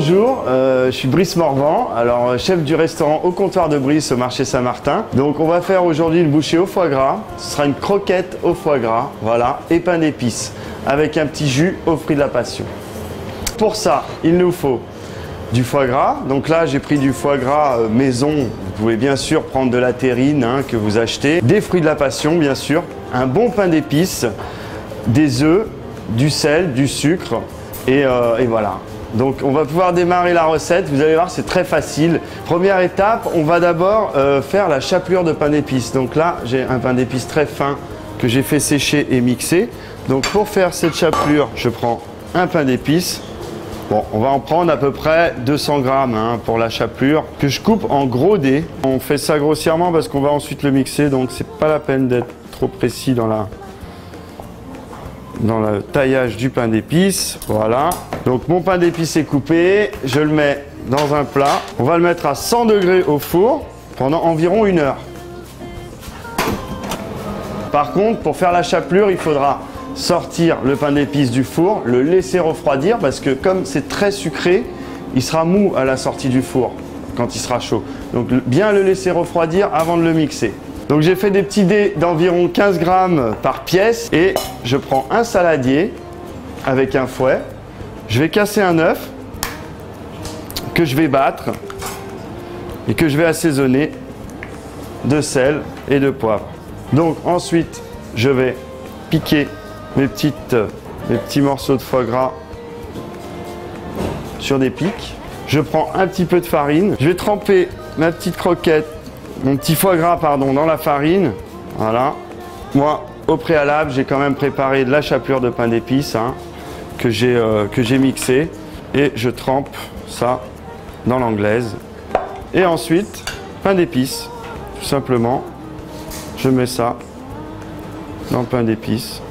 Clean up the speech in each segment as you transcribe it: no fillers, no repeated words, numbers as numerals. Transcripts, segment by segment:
Bonjour, je suis Brice Morvan, alors chef du restaurant Au Comptoir de Brice au marché Saint-Martin. Donc on va faire aujourd'hui une bouchée au foie gras. Ce sera une croquette au foie gras, voilà, et pain d'épices avec un petit jus aux fruits de la passion. Pour ça, il nous faut du foie gras. Donc là, j'ai pris du foie gras maison. Vous pouvez bien sûr prendre de la terrine que vous achetez, des fruits de la passion bien sûr, un bon pain d'épices, des œufs, du sel, du sucre et voilà. Donc on va pouvoir démarrer la recette, vous allez voir c'est très facile. Première étape, on va d'abord faire la chapelure de pain d'épices. Donc là j'ai un pain d'épices très fin que j'ai fait sécher et mixer. Donc pour faire cette chapelure, je prends un pain d'épices. Bon, on va en prendre à peu près 200 grammes pour la chapelure que je coupe en gros dés. On fait ça grossièrement parce qu'on va ensuite le mixer, donc c'est pas la peine d'être trop précis dans le taillage du pain d'épices. Voilà. Donc mon pain d'épices est coupé, je le mets dans un plat. On va le mettre à 100 degrés au four pendant environ 1 heure. Par contre, pour faire la chapelure, il faudra sortir le pain d'épices du four, le laisser refroidir parce que comme c'est très sucré, il sera mou à la sortie du four quand il sera chaud. Donc bien le laisser refroidir avant de le mixer. Donc j'ai fait des petits dés d'environ 15 grammes par pièce et je prends un saladier avec un fouet. Je vais casser un œuf que je vais battre et que je vais assaisonner de sel et de poivre. Donc ensuite, je vais piquer mes petits morceaux de foie gras sur des pics. Je prends un petit peu de farine. Je vais tremper ma petite croquette, mon petit foie gras pardon, dans la farine. Voilà. Moi, au préalable, j'ai quand même préparé de la chapelure de pain d'épices que j'ai mixé et je trempe ça dans l'anglaise. Et ensuite, pain d'épices, tout simplement. Je mets ça dans le pain d'épices.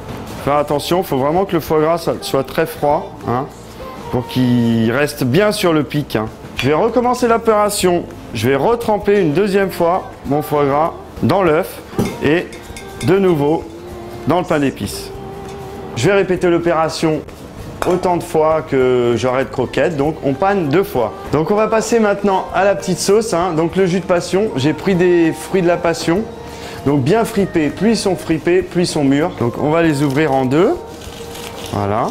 Faire attention, il faut vraiment que le foie gras soit très froid pour qu'il reste bien sur le pic. Je vais recommencer l'opération. Je vais retremper une deuxième fois mon foie gras dans l'œuf et de nouveau dans le pain d'épices. Je vais répéter l'opération autant de fois que j'aurai de croquettes, donc on panne 2 fois. Donc on va passer maintenant à la petite sauce. Donc le jus de passion, j'ai pris des fruits de la passion. Donc bien fripés, plus ils sont fripés, plus ils sont mûrs. Donc on va les ouvrir en 2. Voilà.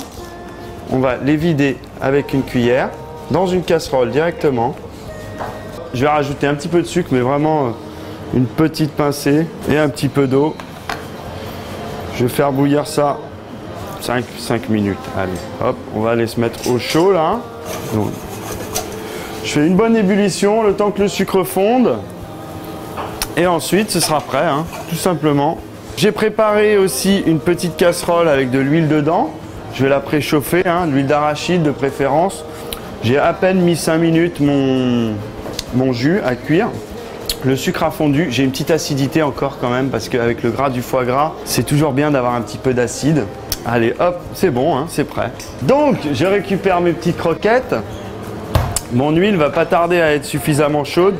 On va les vider avec une cuillère dans une casserole directement. Je vais rajouter un petit peu de sucre, mais vraiment une petite pincée et un petit peu d'eau. Je vais faire bouillir ça 5 minutes. Allez, hop, on va aller se mettre au chaud là. Donc, je fais une bonne ébullition le temps que le sucre fonde. Et ensuite, ce sera prêt, tout simplement. J'ai préparé aussi une petite casserole avec de l'huile dedans. Je vais la préchauffer, de l'huile d'arachide de préférence. J'ai à peine mis 5 minutes mon jus à cuire. Le sucre a fondu. J'ai une petite acidité encore quand même parce qu'avec le gras du foie gras, c'est toujours bien d'avoir un petit peu d'acide. Allez, hop, c'est bon, c'est prêt. Donc, je récupère mes petites croquettes. Mon huile va pas tarder à être suffisamment chaude.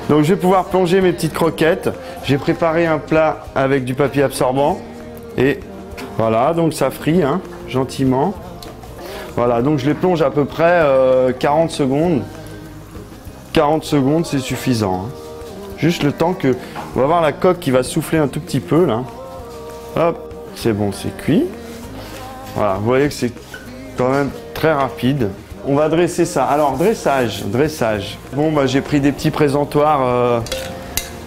Donc, je vais pouvoir plonger mes petites croquettes. J'ai préparé un plat avec du papier absorbant. Et voilà, donc ça frit gentiment. Voilà, donc je les plonge à peu près 40 secondes. 40 secondes, c'est suffisant. Juste le temps que... On va voir la coque qui va souffler un tout petit peu, là. Hop, c'est bon, c'est cuit. Voilà, vous voyez que c'est quand même très rapide. On va dresser ça. Alors, dressage. Bon, j'ai pris des petits présentoirs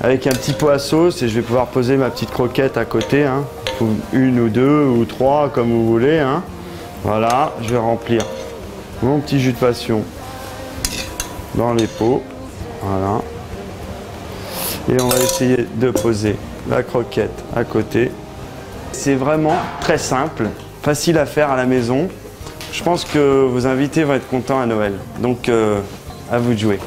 avec un petit pot à sauce et je vais pouvoir poser ma petite croquette à côté. Une ou 2 ou 3, comme vous voulez. Voilà, je vais remplir mon petit jus de passion dans les pots. Voilà. Et on va essayer de poser la croquette à côté. C'est vraiment très simple, facile à faire à la maison. Je pense que vos invités vont être contents à Noël. Donc, à vous de jouer.